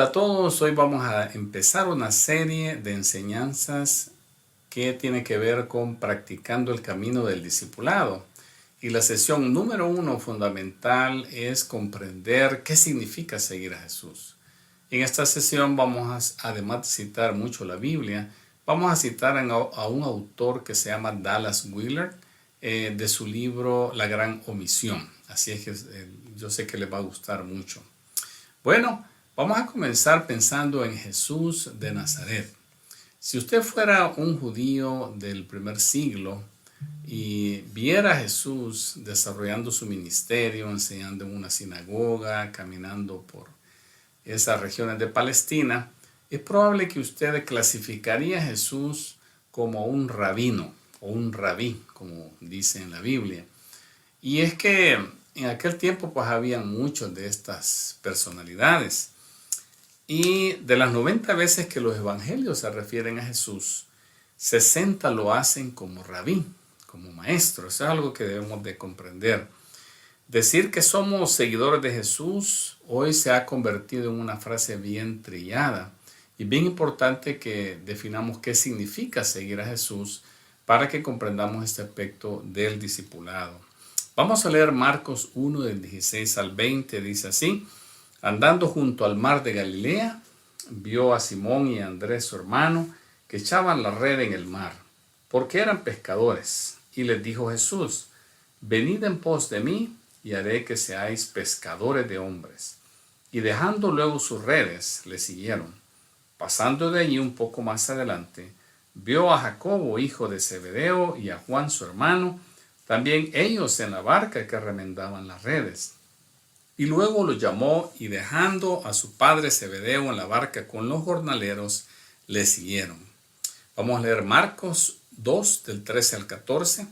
Hola a todos, hoy vamos a empezar una serie de enseñanzas que tiene que ver con practicando el camino del discipulado. Y la sesión número 1 fundamental es comprender qué significa seguir a Jesús. En esta sesión vamos a, además de citar mucho la Biblia, vamos a citar a un autor que se llama Dallas Willard de su libro La Gran Omisión. Así es que yo sé que les va a gustar mucho. Bueno, vamos a comenzar pensando en Jesús de Nazaret. Si usted fuera un judío del primer siglo y viera a Jesús desarrollando su ministerio, enseñando en una sinagoga, caminando por esas regiones de Palestina, es probable que usted clasificaría a Jesús como un rabino o un rabí, como dice en la Biblia. Y es que en aquel tiempo pues había muchas de estas personalidades. Y de las 90 veces que los evangelios se refieren a Jesús, 60 lo hacen como rabí, como maestro. Eso es algo que debemos de comprender. Decir que somos seguidores de Jesús hoy se ha convertido en una frase bien trillada. Y bien importante que definamos qué significa seguir a Jesús para que comprendamos este aspecto del discipulado. Vamos a leer Marcos 1 del 16 al 20, dice así: Andando junto al mar de Galilea, vio a Simón y a Andrés su hermano, que echaban la red en el mar, porque eran pescadores. Y les dijo Jesús: Venid en pos de mí, y haré que seáis pescadores de hombres. Y dejando luego sus redes, le siguieron. Pasando de allí un poco más adelante, vio a Jacobo, hijo de Zebedeo, y a Juan su hermano, también ellos en la barca que remendaban las redes. Y luego los llamó, y dejando a su padre Zebedeo en la barca con los jornaleros, le siguieron. Vamos a leer Marcos 2 del 13 al 14.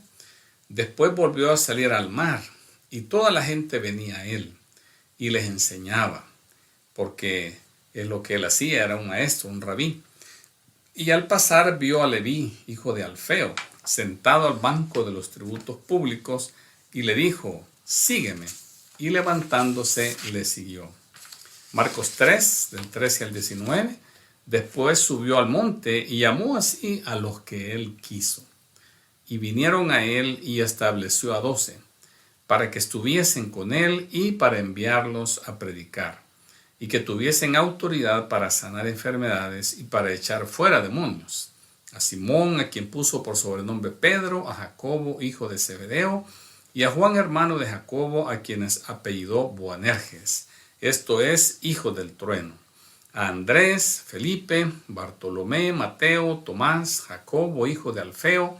Después volvió a salir al mar, y toda la gente venía a él, y les enseñaba, porque es lo que él hacía, era un maestro, un rabí. Y al pasar vio a Leví, hijo de Alfeo, sentado al banco de los tributos públicos, y le dijo: Sígueme. Y levantándose le siguió. Marcos 3, del 13 al 19. Después subió al monte y llamó así a los que él quiso. Y vinieron a él y estableció a 12, para que estuviesen con él y para enviarlos a predicar, y que tuviesen autoridad para sanar enfermedades y para echar fuera demonios. A Simón, a quien puso por sobrenombre Pedro, a Jacobo, hijo de Zebedeo, y a Juan, hermano de Jacobo, a quienes apellidó Boanerges, esto es, hijo del trueno, a Andrés, Felipe, Bartolomé, Mateo, Tomás, Jacobo, hijo de Alfeo,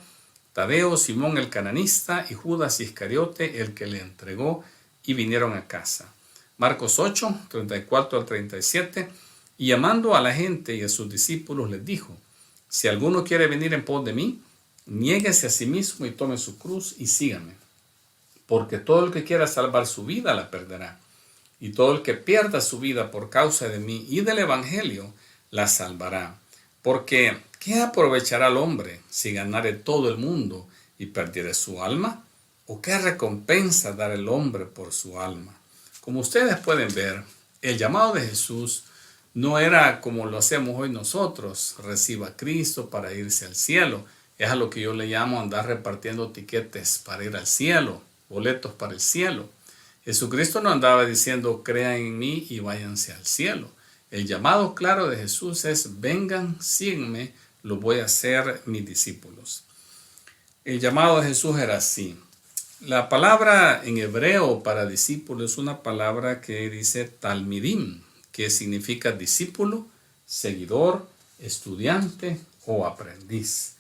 Tadeo, Simón el cananista y Judas Iscariote, el que le entregó, y vinieron a casa. Marcos 8, 34 al 37, y llamando a la gente y a sus discípulos les dijo: Si alguno quiere venir en pos de mí, niéguese a sí mismo y tome su cruz y sígame. Porque todo el que quiera salvar su vida la perderá, y todo el que pierda su vida por causa de mí y del evangelio la salvará. Porque ¿qué aprovechará el hombre si ganare todo el mundo y perdiere su alma? ¿O qué recompensa dará el hombre por su alma? Como ustedes pueden ver, el llamado de Jesús no era como lo hacemos hoy nosotros: reciba a Cristo para irse al cielo. Es a lo que yo le llamo andar repartiendo tiquetes para ir al cielo, boletos para el cielo. Jesucristo no andaba diciendo: crean en mí y váyanse al cielo. El llamado claro de Jesús es: vengan, síguenme, los voy a hacer mis discípulos. El llamado de Jesús era así. La palabra en hebreo para discípulo es una palabra que dice talmidim, que significa discípulo, seguidor, estudiante o aprendiz.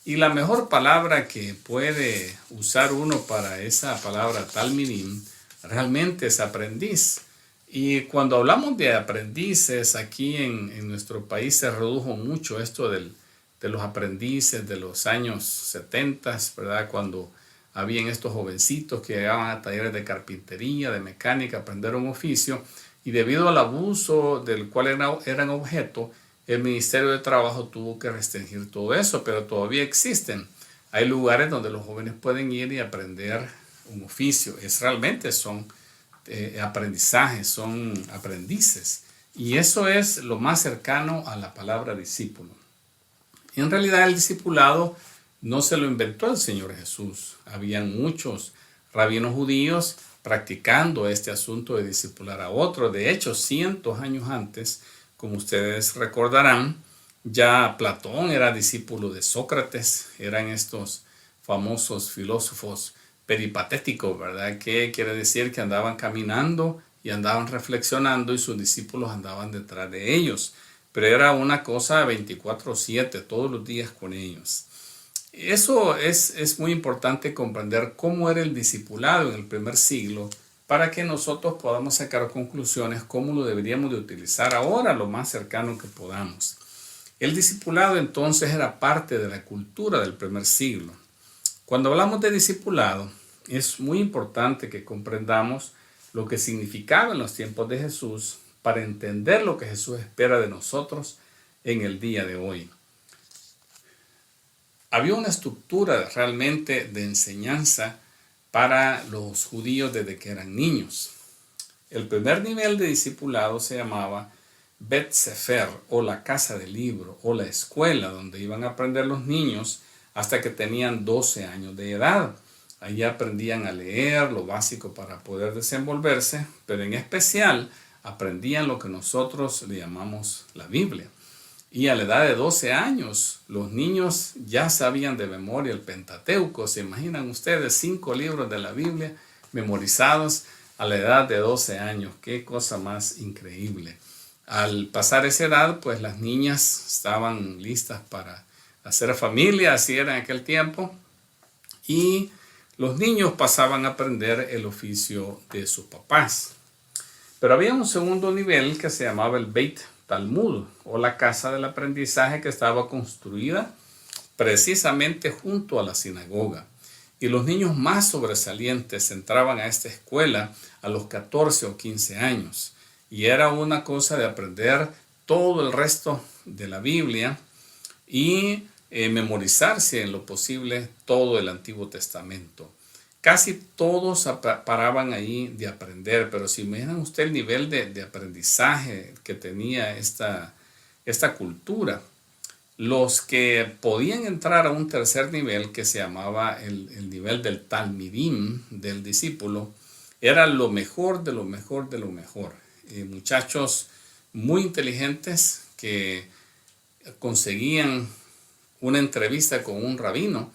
Y la mejor palabra que puede usar uno para esa palabra talmidim realmente es aprendiz. Y cuando hablamos de aprendices, aquí en nuestro país se redujo mucho esto de los aprendices de los años 70, ¿verdad? Cuando habían estos jovencitos que llegaban a talleres de carpintería, de mecánica, a aprender un oficio, y debido al abuso del cual eran objeto, el Ministerio de Trabajo tuvo que restringir todo eso, pero todavía existen. Hay lugares donde los jóvenes pueden ir y aprender un oficio. Realmente son aprendizajes, son aprendices. Y eso es lo más cercano a la palabra discípulo. Y en realidad el discipulado no se lo inventó el Señor Jesús. Habían muchos rabinos judíos practicando este asunto de discipular a otros. De hecho, cientos de años antes, como ustedes recordarán, ya Platón era discípulo de Sócrates. Eran estos famosos filósofos peripatéticos, ¿verdad? Que quiere decir que andaban caminando y andaban reflexionando y sus discípulos andaban detrás de ellos. Pero era una cosa 24/7, todos los días con ellos. Eso es muy importante comprender cómo era el discipulado en el primer siglo para que nosotros podamos sacar conclusiones cómo lo deberíamos de utilizar ahora lo más cercano que podamos. El discipulado entonces era parte de la cultura del primer siglo. Cuando hablamos de discipulado, es muy importante que comprendamos lo que significaba en los tiempos de Jesús para entender lo que Jesús espera de nosotros en el día de hoy. Había una estructura realmente de enseñanza para los judíos desde que eran niños. El primer nivel de discipulado se llamaba Bet Sefer, o la casa del libro, o la escuela donde iban a aprender los niños hasta que tenían 12 años de edad. Allí aprendían a leer lo básico para poder desenvolverse, pero en especial aprendían lo que nosotros le llamamos la Biblia. Y a la edad de 12 años, los niños ya sabían de memoria el Pentateuco. ¿Se imaginan ustedes 5 libros de la Biblia memorizados a la edad de 12 años? ¡Qué cosa más increíble! Al pasar esa edad, pues las niñas estaban listas para hacer familia, así era en aquel tiempo. Y los niños pasaban a aprender el oficio de sus papás. Pero había un segundo nivel que se llamaba el Beit Talmud, o la casa del aprendizaje, que estaba construida precisamente junto a la sinagoga. Y los niños más sobresalientes entraban a esta escuela a los 14 o 15 años. Y era una cosa de aprender todo el resto de la Biblia y memorizarse en lo posible todo el Antiguo Testamento. Casi todos paraban ahí de aprender, pero si imaginan usted el nivel de aprendizaje que tenía esta cultura, los que podían entrar a un tercer nivel que se llamaba el nivel del Talmidim, del discípulo, era lo mejor de lo mejor de lo mejor. Muchachos muy inteligentes que conseguían una entrevista con un rabino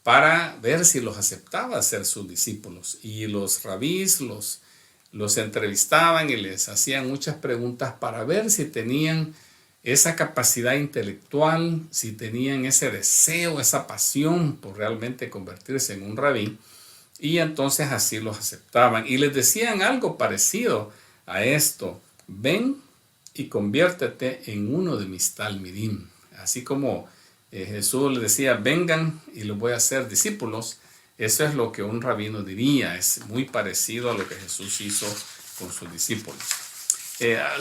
para ver si los aceptaba ser sus discípulos. Y los rabís los entrevistaban y les hacían muchas preguntas para ver si tenían esa capacidad intelectual, si tenían ese deseo, esa pasión por realmente convertirse en un rabí. Y entonces así los aceptaban. Y les decían algo parecido a esto: ven y conviértete en uno de mis talmidim. Así como Jesús les decía, vengan y los voy a hacer discípulos. Eso es lo que un rabino diría. Es muy parecido a lo que Jesús hizo con sus discípulos.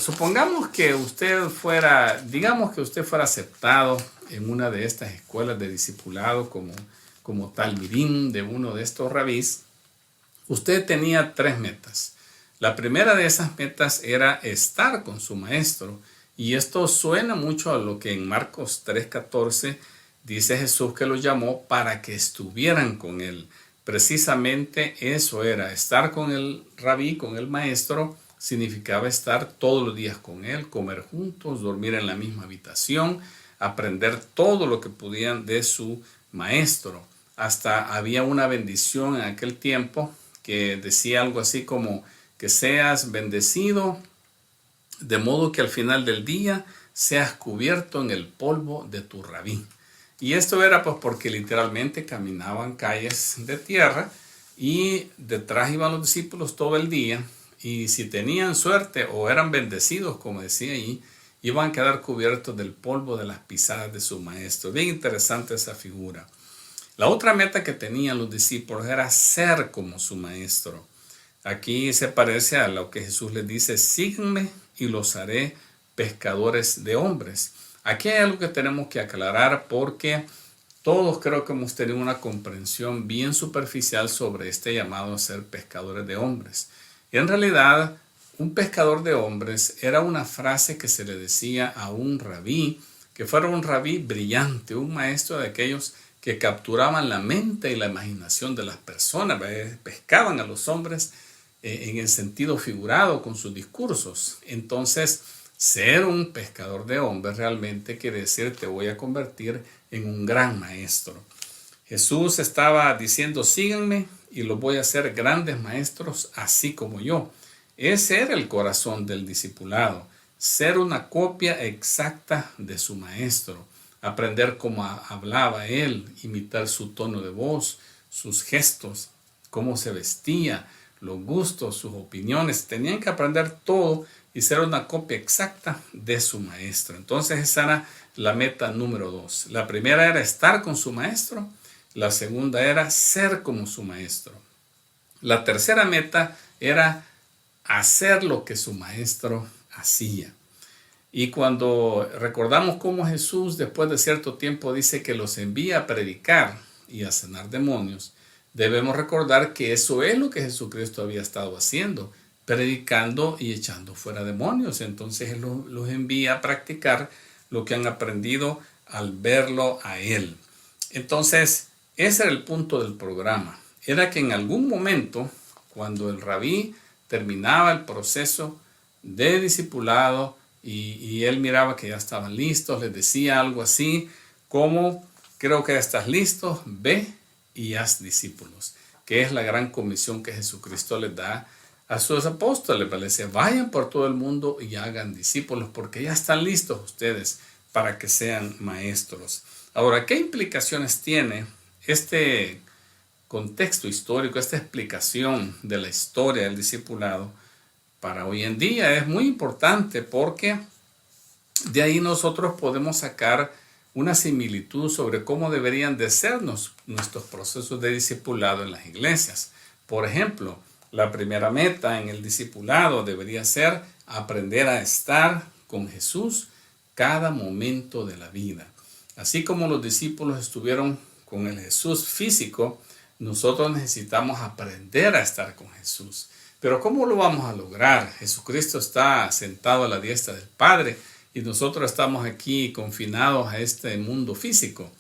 Supongamos que usted fuera, digamos que usted fuera aceptado en una de estas escuelas de discipulado como talmidim de uno de estos rabís. Usted tenía 3 metas. La primera de esas metas era estar con su maestro. Y esto suena mucho a lo que en Marcos 3:14 dice Jesús, que los llamó para que estuvieran con él. Precisamente eso era, estar con el rabí, con el maestro, significaba estar todos los días con él, comer juntos, dormir en la misma habitación, aprender todo lo que podían de su maestro. Hasta había una bendición en aquel tiempo que decía algo así como que seas bendecido de modo que al final del día seas cubierto en el polvo de tu rabí. Y esto era pues porque literalmente caminaban calles de tierra y detrás iban los discípulos todo el día, y si tenían suerte o eran bendecidos, como decía ahí, iban a quedar cubiertos del polvo de las pisadas de su maestro. Bien interesante esa figura. La otra meta que tenían los discípulos era ser como su maestro. Aquí se parece a lo que Jesús les dice: síganme y los haré pescadores de hombres. Aquí hay algo que tenemos que aclarar, porque todos creo que hemos tenido una comprensión bien superficial sobre este llamado a ser pescadores de hombres. Y en realidad un pescador de hombres era una frase que se le decía a un rabí, que fuera un rabí brillante, un maestro de aquellos que capturaban la mente y la imaginación de las personas, pescaban a los hombres en el sentido figurado con sus discursos. Entonces, ser un pescador de hombres realmente quiere decir te voy a convertir en un gran maestro. Jesús estaba diciendo síganme y los voy a hacer grandes maestros así como yo. Ese era el corazón del discipulado, ser una copia exacta de su maestro, aprender cómo hablaba él, imitar su tono de voz, sus gestos, cómo se vestía, los gustos, sus opiniones. Tenían que aprender todo y ser una copia exacta de su maestro. Entonces esa era la meta número 2. La primera era estar con su maestro, la segunda era ser como su maestro. La tercera meta era hacer lo que su maestro hacía. Y cuando recordamos cómo Jesús después de cierto tiempo dice que los envía a predicar y a sanar demonios, debemos recordar que eso es lo que Jesucristo había estado haciendo, predicando y echando fuera demonios. Entonces Él los envía a practicar lo que han aprendido al verlo a Él. Entonces, ese era el punto del programa. Era que en algún momento, cuando el rabí terminaba el proceso de discipulado y él miraba que ya estaban listos, les decía algo así como, creo que ya estás listo, ve y haz discípulos, que es la gran comisión que Jesucristo les da a sus apóstoles. Les decía, vayan por todo el mundo y hagan discípulos, porque ya están listos ustedes para que sean maestros. Ahora, ¿qué implicaciones tiene este contexto histórico, esta explicación de la historia del discipulado para hoy en día? Es muy importante porque de ahí nosotros podemos sacar una similitud sobre cómo deberían de ser nuestros procesos de discipulado en las iglesias. Por ejemplo, la primera meta en el discipulado debería ser aprender a estar con Jesús cada momento de la vida. Así como los discípulos estuvieron con el Jesús físico, nosotros necesitamos aprender a estar con Jesús. Pero ¿cómo lo vamos a lograr? Jesucristo está sentado a la diestra del Padre y nosotros estamos aquí confinados a este mundo físico.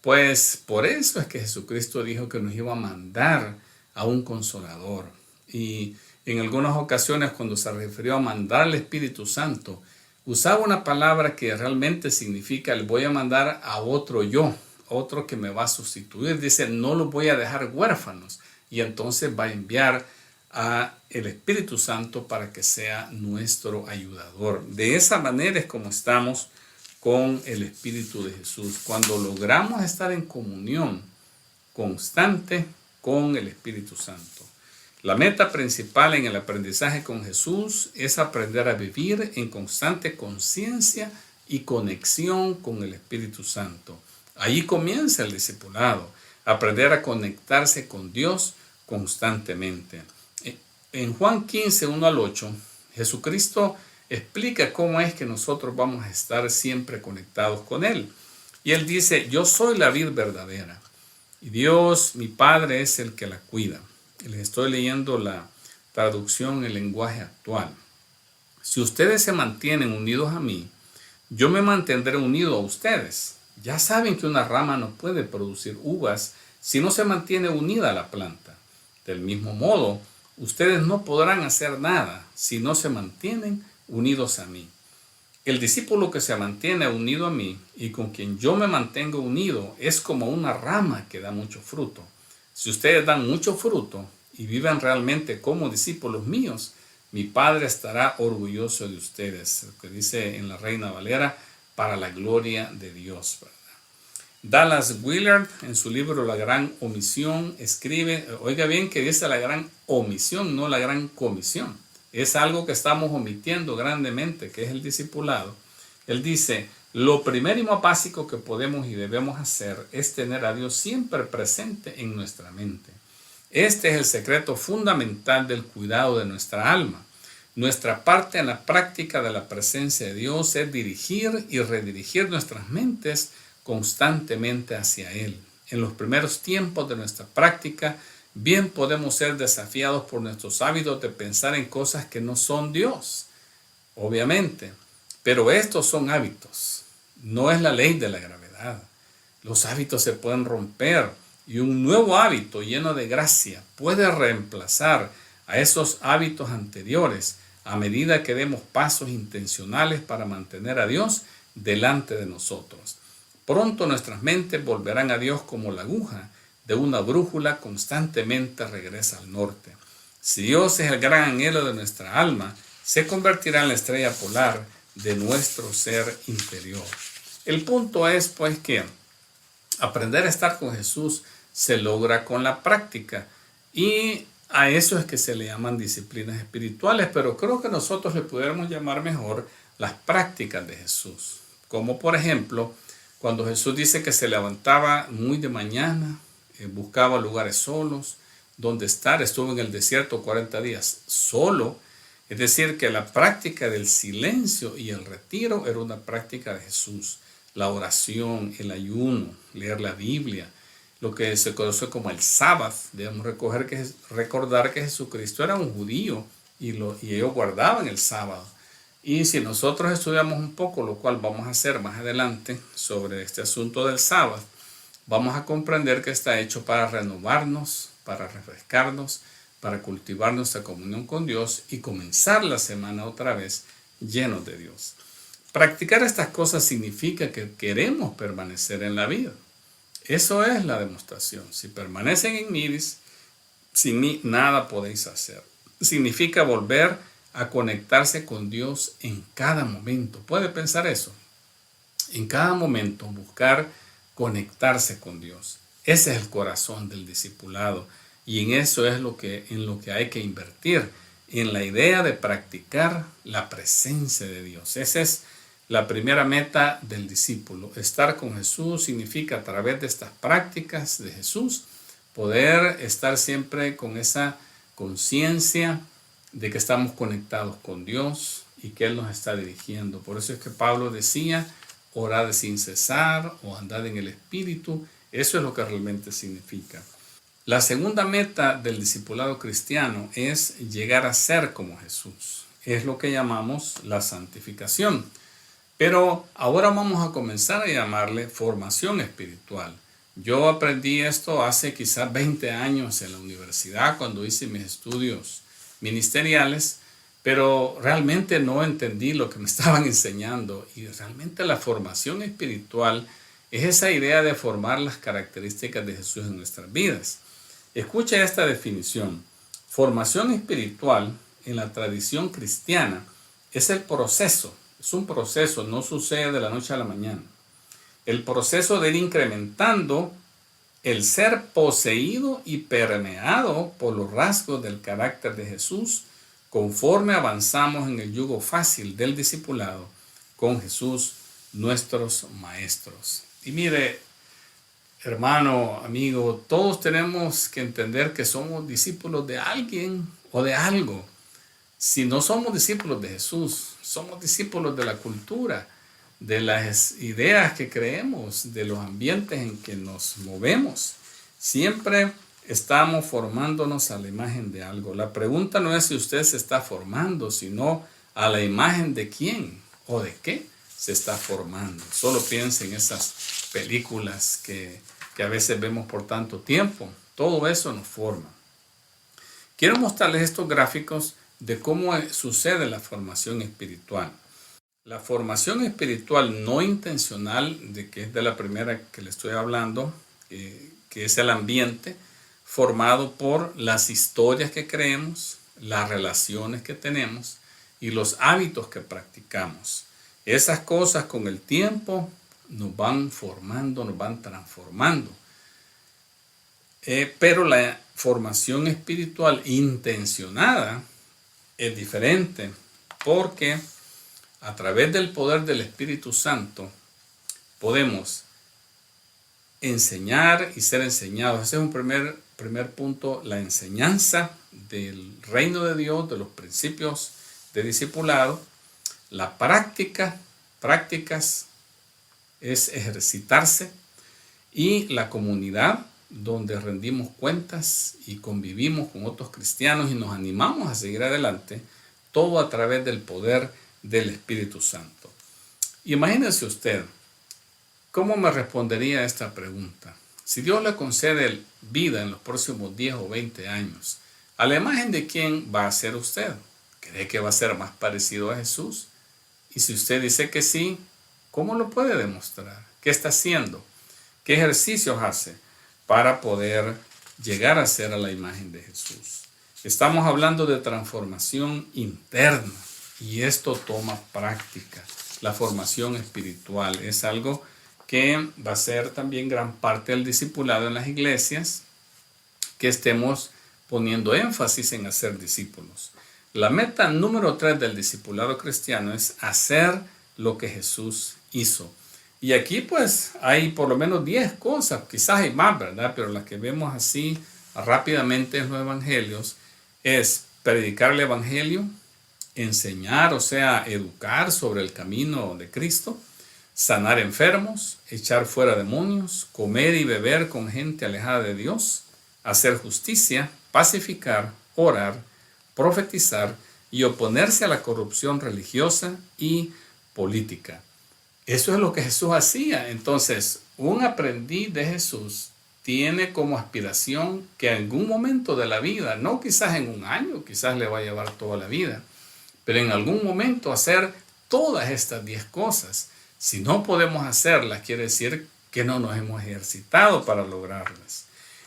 Pues por eso es que Jesucristo dijo que nos iba a mandar a un consolador. Y en algunas ocasiones cuando se refirió a mandar al Espíritu Santo, usaba una palabra que realmente significa le voy a mandar a otro yo, otro que me va a sustituir. Dice, no los voy a dejar huérfanos. Y entonces va a enviar a el Espíritu Santo para que sea nuestro ayudador. De esa manera es como estamos con el Espíritu de Jesús. Cuando logramos estar en comunión constante con el Espíritu Santo. La meta principal en el aprendizaje con Jesús es aprender a vivir en constante conciencia y conexión con el Espíritu Santo. Ahí comienza el discipulado, aprender a conectarse con Dios constantemente. En Juan 15, 1 al 8, Jesucristo explica cómo es que nosotros vamos a estar siempre conectados con Él. Y Él dice, yo soy la vid verdadera y Dios, mi Padre, es el que la cuida. Les estoy leyendo la traducción en lenguaje actual. Si ustedes se mantienen unidos a mí, yo me mantendré unido a ustedes. Ya saben que una rama no puede producir uvas si no se mantiene unida a la planta. Del mismo modo, ustedes no podrán hacer nada si no se mantienen unidos a mí. El discípulo que se mantiene unido a mí y con quien yo me mantengo unido es como una rama que da mucho fruto. Si ustedes dan mucho fruto y viven realmente como discípulos míos, mi Padre estará orgulloso de ustedes. Lo que dice en la Reina Valera, para la gloria de Dios. Dallas Willard, en su libro La Gran Omisión, escribe, oiga bien que dice la gran omisión, no la gran comisión. Es algo que estamos omitiendo grandemente, que es el discipulado. Él dice, lo primero y más básico que podemos y debemos hacer es tener a Dios siempre presente en nuestra mente. Este es el secreto fundamental del cuidado de nuestra alma. Nuestra parte en la práctica de la presencia de Dios es dirigir y redirigir nuestras mentes constantemente hacia Él. En los primeros tiempos de nuestra práctica, Bien podemos ser desafiados por nuestros hábitos de pensar en cosas que no son Dios, obviamente. Pero estos son hábitos, no es la ley de la gravedad. Los hábitos se pueden romper y un nuevo hábito lleno de gracia puede reemplazar a esos hábitos anteriores a medida que demos pasos intencionales para mantener a Dios delante de nosotros. Pronto nuestras mentes volverán a Dios como la aguja de una brújula constantemente regresa al norte. Si Dios es el gran anhelo de nuestra alma, se convertirá en la estrella polar de nuestro ser interior. El punto es pues que aprender a estar con Jesús se logra con la práctica y a eso es que se le llaman disciplinas espirituales, pero creo que nosotros le pudiéramos llamar mejor las prácticas de Jesús. Como por ejemplo, cuando Jesús dice que se levantaba muy de mañana, buscaba lugares solos, donde estar, estuvo en el desierto 40 días solo, es decir, que la práctica del silencio y el retiro era una práctica de Jesús. La oración, el ayuno, leer la Biblia, lo que se conoce como el sábado. Debemos recordar que Jesucristo era un judío y ellos guardaban el sábado. Y si nosotros estudiamos un poco, lo cual vamos a hacer más adelante sobre este asunto del sábado, vamos a comprender que está hecho para renovarnos, para refrescarnos, para cultivar nuestra comunión con Dios y comenzar la semana otra vez llenos de Dios. Practicar estas cosas significa que queremos permanecer en la vida. Eso es la demostración. Si permanecen en mí, sin mí nada podéis hacer. Significa volver a conectarse con Dios en cada momento. ¿Puede pensar eso? En cada momento buscar conectarse con Dios. Ese es el corazón del discipulado y en eso es en lo que hay que invertir, en la idea de practicar la presencia de Dios. Esa es la primera meta del discípulo. Estar con Jesús significa a través de estas prácticas de Jesús poder estar siempre con esa conciencia de que estamos conectados con Dios y que Él nos está dirigiendo. Por eso es que Pablo decía, orad sin cesar o andad en el Espíritu. Eso es lo que realmente significa. La segunda meta del discipulado cristiano es llegar a ser como Jesús. Es lo que llamamos la santificación. Pero ahora vamos a comenzar a llamarle formación espiritual. Yo aprendí esto hace quizás 20 años en la universidad cuando hice mis estudios ministeriales, pero realmente no entendí lo que me estaban enseñando. Y realmente la formación espiritual es esa idea de formar las características de Jesús en nuestras vidas. Escucha esta definición. Formación espiritual en la tradición cristiana es el proceso. Es un proceso, no sucede de la noche a la mañana. El proceso de ir incrementando el ser poseído y permeado por los rasgos del carácter de Jesús conforme avanzamos en el yugo fácil del discipulado con Jesús, nuestros maestros. Y mire, hermano, amigo, todos tenemos que entender que somos discípulos de alguien o de algo. Si no somos discípulos de Jesús, somos discípulos de la cultura, de las ideas que creemos, de los ambientes en que nos movemos. Siempre estamos formándonos a la imagen de algo. La pregunta no es si usted se está formando, sino a la imagen de quién o de qué se está formando. Solo piense en esas películas que a veces vemos por tanto tiempo. Todo eso nos forma. Quiero mostrarles estos gráficos de cómo sucede la formación espiritual. La formación espiritual no intencional, de que es de la primera que le estoy hablando, que es el ambiente formado por las historias que creemos, las relaciones que tenemos y los hábitos que practicamos. Esas cosas con el tiempo nos van formando, nos van transformando. Pero la formación espiritual intencionada es diferente porque a través del poder del Espíritu Santo podemos enseñar y ser enseñados. Ese es un primer punto, la enseñanza del reino de Dios, de los principios de discipulado. La prácticas es ejercitarse y la comunidad donde rendimos cuentas y convivimos con otros cristianos y nos animamos a seguir adelante, todo a través del poder del Espíritu Santo. Imagínese usted, ¿cómo me respondería a esta pregunta? Si Dios le concede vida en los próximos 10 o 20 años, ¿a la imagen de quién va a ser usted? ¿Cree que va a ser más parecido a Jesús? Y si usted dice que sí, ¿cómo lo puede demostrar? ¿Qué está haciendo? ¿Qué ejercicios hace para poder llegar a ser a la imagen de Jesús? Estamos hablando de transformación interna y esto toma práctica. La formación espiritual es algo que va a ser también gran parte del discipulado en las iglesias, que estemos poniendo énfasis en hacer discípulos. La meta número 3 del discipulado cristiano es hacer lo que Jesús hizo. Y aquí pues hay por lo menos 10 cosas, quizás hay más, ¿verdad? Pero las que vemos así rápidamente en los evangelios es predicar el evangelio, enseñar, o sea, educar sobre el camino de Cristo, sanar enfermos, echar fuera demonios, comer y beber con gente alejada de Dios, hacer justicia, pacificar, orar, profetizar y oponerse a la corrupción religiosa y política. Eso es lo que Jesús hacía. Entonces, un aprendiz de Jesús tiene como aspiración que en algún momento de la vida, no quizás en un año, quizás le va a llevar toda la vida, pero en algún momento hacer todas estas 10 cosas. Si no podemos hacerlas, quiere decir que no nos hemos ejercitado para lograrlas.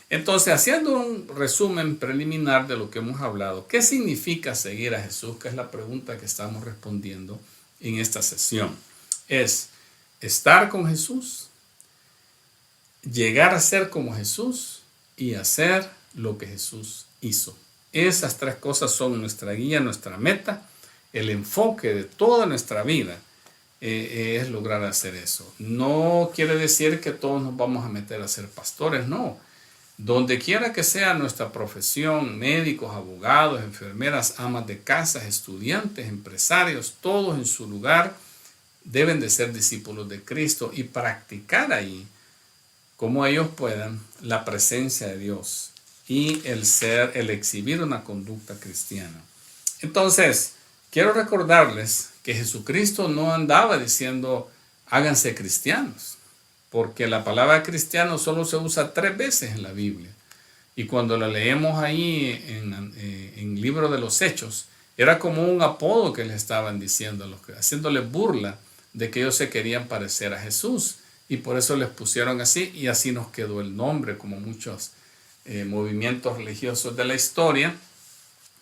Entonces, haciendo un resumen preliminar de lo que hemos hablado, ¿qué significa seguir a Jesús? Que es la pregunta que estamos respondiendo en esta sesión. Es estar con Jesús, llegar a ser como Jesús y hacer lo que Jesús hizo. Esas 3 cosas son nuestra guía, nuestra meta, el enfoque de toda nuestra vida. Es lograr hacer eso. No quiere decir que todos nos vamos a meter a ser pastores, no. Donde quiera que sea nuestra profesión, médicos, abogados, enfermeras, amas de casa, estudiantes, empresarios, todos en su lugar deben de ser discípulos de Cristo y practicar ahí, como ellos puedan, la presencia de Dios y el exhibir una conducta cristiana. Entonces, quiero recordarles que Jesucristo no andaba diciendo háganse cristianos, porque la palabra cristiano solo se usa 3 veces en la Biblia. Y cuando la leemos ahí en el libro de los Hechos, era como un apodo que le estaban diciendo, haciéndoles burla de que ellos se querían parecer a Jesús. Y por eso les pusieron así, y así nos quedó el nombre, como muchos movimientos religiosos de la historia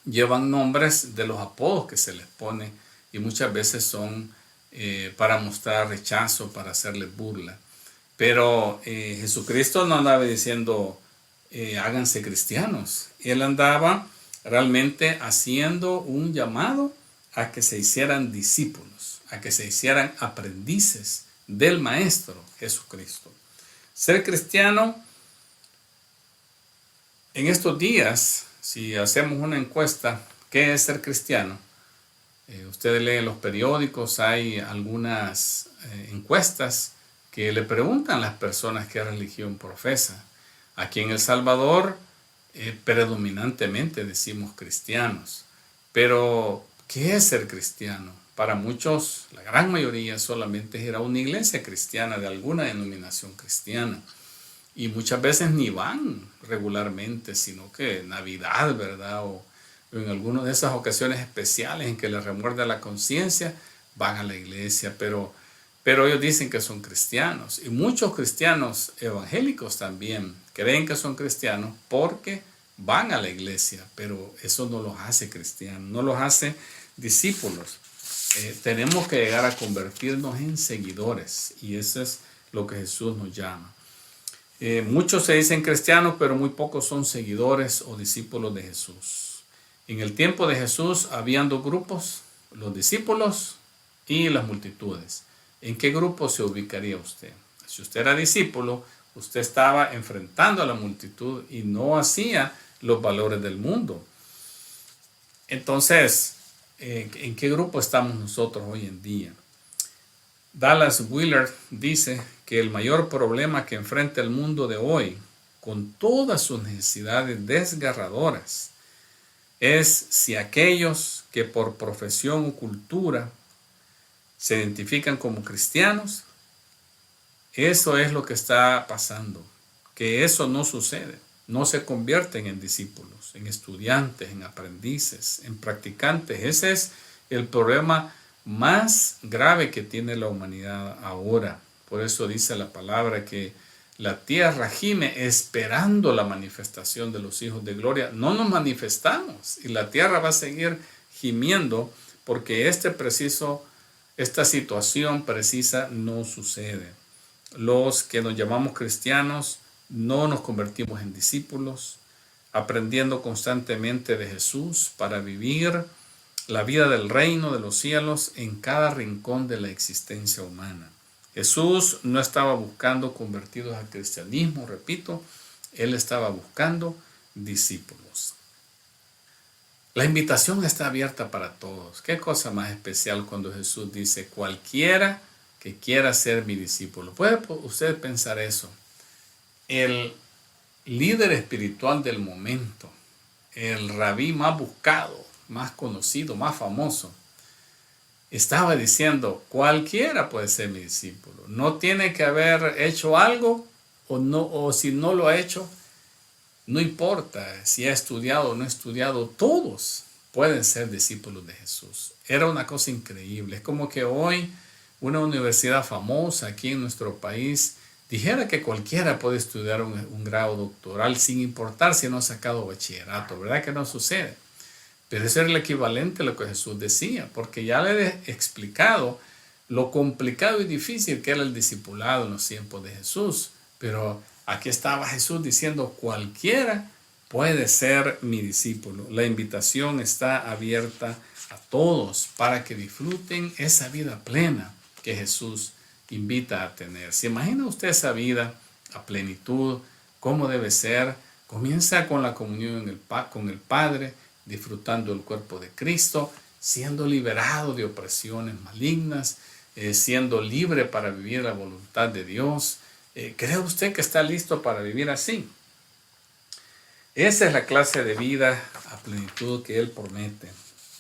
llevan nombres de los apodos que se les pone y muchas veces son para mostrar rechazo, para hacerles burla. Pero Jesucristo no andaba diciendo háganse cristianos. Él andaba realmente haciendo un llamado a que se hicieran discípulos, a que se hicieran aprendices del Maestro Jesucristo. Ser cristiano en estos días, si hacemos una encuesta, ¿qué es ser cristiano? Ustedes leen los periódicos, hay algunas encuestas que le preguntan a las personas qué religión profesa. Aquí en El Salvador, predominantemente decimos cristianos. Pero, ¿qué es ser cristiano? Para muchos, la gran mayoría solamente es ir a una iglesia cristiana de alguna denominación cristiana. Y muchas veces ni van regularmente, sino que Navidad, ¿verdad? O en alguna de esas ocasiones especiales en que les remuerde la conciencia, van a la iglesia, pero ellos dicen que son cristianos. Y muchos cristianos evangélicos también creen que son cristianos porque van a la iglesia, pero eso no los hace cristianos, no los hace discípulos. Tenemos que llegar a convertirnos en seguidores y eso es lo que Jesús nos llama. Muchos se dicen cristianos, pero muy pocos son seguidores o discípulos de Jesús. En el tiempo de Jesús habían 2 grupos, los discípulos y las multitudes. ¿En qué grupo se ubicaría usted? Si usted era discípulo, usted estaba enfrentando a la multitud y no hacía los valores del mundo. Entonces, ¿en qué grupo estamos nosotros hoy en día? Dallas Willard dice que el mayor problema que enfrenta el mundo de hoy con todas sus necesidades desgarradoras es si aquellos que por profesión o cultura se identifican como cristianos, eso es lo que está pasando, que eso no sucede. No se convierten en discípulos, en estudiantes, en aprendices, en practicantes. Ese es el problema más grave que tiene la humanidad ahora. Por eso dice la palabra que la tierra gime esperando la manifestación de los hijos de gloria. No nos manifestamos y la tierra va a seguir gimiendo porque esta situación precisa no sucede. Los que nos llamamos cristianos no nos convertimos en discípulos, aprendiendo constantemente de Jesús para vivir la vida del reino de los cielos en cada rincón de la existencia humana. Jesús no estaba buscando convertidos al cristianismo, repito, él estaba buscando discípulos. La invitación está abierta para todos. Qué cosa más especial cuando Jesús dice, cualquiera que quiera ser mi discípulo. ¿Puede usted pensar eso? El líder espiritual del momento, el rabí más buscado, más conocido, más famoso, estaba diciendo, cualquiera puede ser mi discípulo. No tiene que haber hecho algo o si no lo ha hecho, no importa si ha estudiado o no ha estudiado, todos pueden ser discípulos de Jesús. Era una cosa increíble. Es como que hoy una universidad famosa aquí en nuestro país dijera que cualquiera puede estudiar un grado doctoral sin importar si no ha sacado bachillerato. ¿Verdad que no sucede? Pero eso era el equivalente a lo que Jesús decía, porque ya le he explicado lo complicado y difícil que era el discipulado en los tiempos de Jesús. Pero aquí estaba Jesús diciendo, cualquiera puede ser mi discípulo. La invitación está abierta a todos para que disfruten esa vida plena que Jesús invita a tener. ¿Se imagina usted esa vida a plenitud? ¿Cómo debe ser? Comienza con la comunión con el Padre, disfrutando el cuerpo de Cristo, siendo liberado de opresiones malignas, siendo libre para vivir la voluntad de Dios. ¿Cree usted que está listo para vivir así? Esa es la clase de vida a plenitud que Él promete.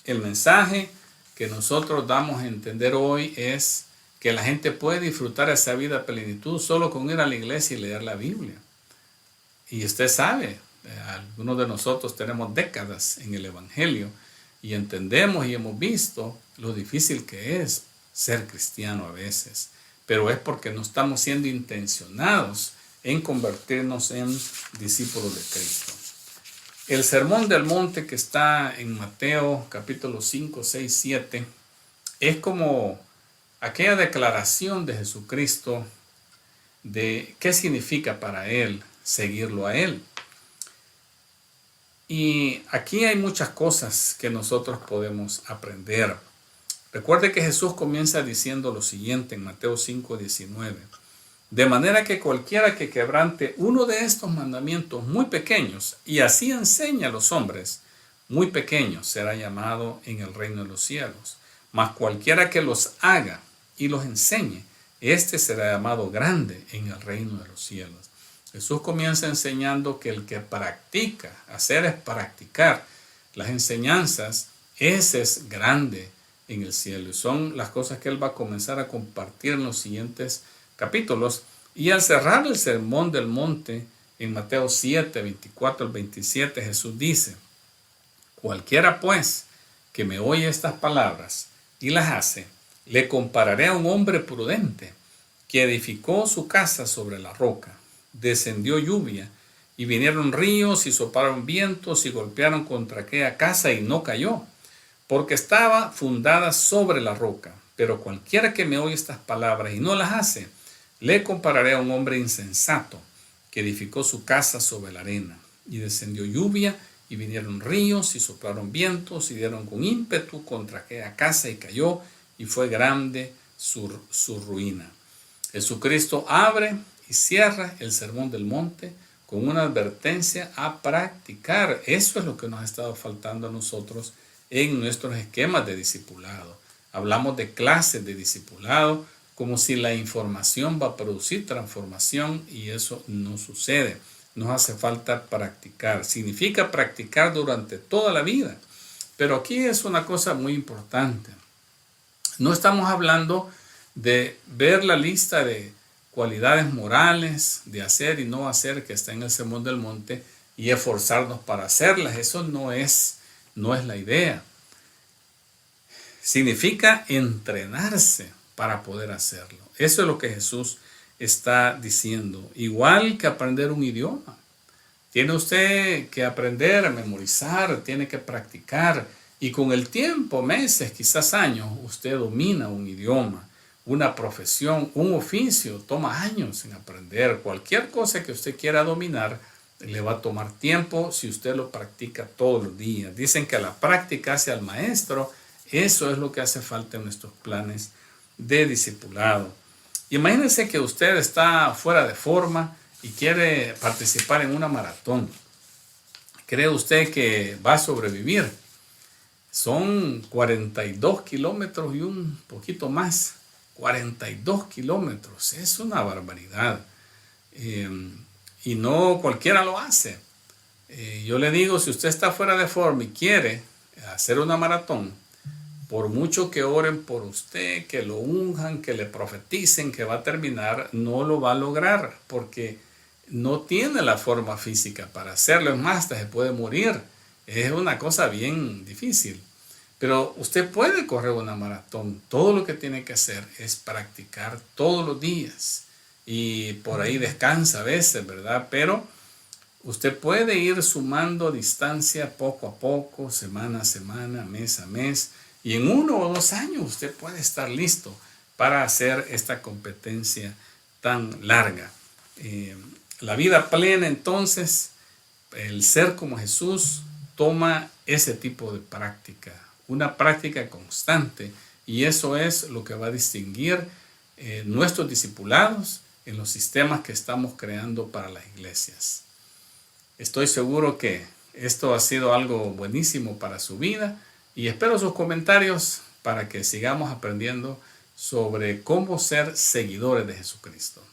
El mensaje que nosotros damos a entender hoy es que la gente puede disfrutar esa vida a plenitud solo con ir a la iglesia y leer la Biblia. Y usted sabe, algunos de nosotros tenemos décadas en el Evangelio y entendemos y hemos visto lo difícil que es ser cristiano a veces. Pero es porque no estamos siendo intencionados en convertirnos en discípulos de Cristo. El Sermón del Monte que está en Mateo capítulo 5, 6, 7 es como aquella declaración de Jesucristo de qué significa para Él seguirlo a Él. Y aquí hay muchas cosas que nosotros podemos aprender. Recuerde que Jesús comienza diciendo lo siguiente en Mateo 5, 19. De manera que cualquiera que quebrante uno de estos mandamientos muy pequeños y así enseña a los hombres, muy pequeño será llamado en el reino de los cielos. Mas cualquiera que los haga y los enseñe, este será llamado grande en el reino de los cielos. Jesús comienza enseñando que el que practica, hacer es practicar las enseñanzas, ese es grande en el cielo. Y son las cosas que Él va a comenzar a compartir en los siguientes capítulos. Y al cerrar el Sermón del Monte, en Mateo 7, 24 al 27, Jesús dice, cualquiera pues que me oye estas palabras y las hace, le compararé a un hombre prudente que edificó su casa sobre la roca. Descendió lluvia y vinieron ríos y soplaron vientos y golpearon contra aquella casa y no cayó, porque estaba fundada sobre la roca. Pero cualquiera que me oye estas palabras y no las hace, le compararé a un hombre insensato que edificó su casa sobre la arena. Y descendió lluvia y vinieron ríos y soplaron vientos y dieron con ímpetu contra aquella casa y cayó, y fue grande su ruina. Jesucristo abre y cierra el Sermón del Monte con una advertencia a practicar. Eso es lo que nos ha estado faltando a nosotros en nuestros esquemas de discipulado. Hablamos de clases de discipulado como si la información va a producir transformación y eso no sucede. nos hace falta practicar. Significa practicar durante toda la vida. Pero aquí es una cosa muy importante. No estamos hablando de ver la lista de cualidades morales, de hacer y no hacer que está en el Sermón del Monte y esforzarnos para hacerlas. Eso no es la idea. Significa entrenarse para poder hacerlo. Eso es lo que Jesús está diciendo. Igual que aprender un idioma. Tiene usted que aprender a memorizar, tiene que practicar. Y con el tiempo, meses, quizás años, usted domina un idioma, una profesión, un oficio. Toma años en aprender. Cualquier cosa que usted quiera dominar, le va a tomar tiempo si usted lo practica todos los días. Dicen que la práctica hace al maestro. Eso es lo que hace falta en nuestros planes de discipulado. Imagínense que usted está fuera de forma y quiere participar en una maratón. ¿Cree usted que va a sobrevivir? Son 42 kilómetros y un poquito más. 42 kilómetros. Es una barbaridad. Y no cualquiera lo hace. Yo le digo, si usted está fuera de forma y quiere hacer una maratón, por mucho que oren por usted, que lo unjan, que le profeticen que va a terminar, no lo va a lograr porque no tiene la forma física para hacerlo. Es más, hasta se puede morir. Es una cosa bien difícil. Pero usted puede correr una maratón. Todo lo que tiene que hacer es practicar todos los días. Y por ahí descansa a veces, ¿verdad? Pero usted puede ir sumando distancia poco a poco, semana a semana, mes a mes. Y en 1 o 2 años usted puede estar listo para hacer esta competencia tan larga. La vida plena, entonces, el ser como Jesús toma ese tipo de práctica, una práctica constante. Y eso es lo que va a distinguir nuestros discipulados en los sistemas que estamos creando para las iglesias. Estoy seguro que esto ha sido algo buenísimo para su vida. Y espero sus comentarios para que sigamos aprendiendo sobre cómo ser seguidores de Jesucristo.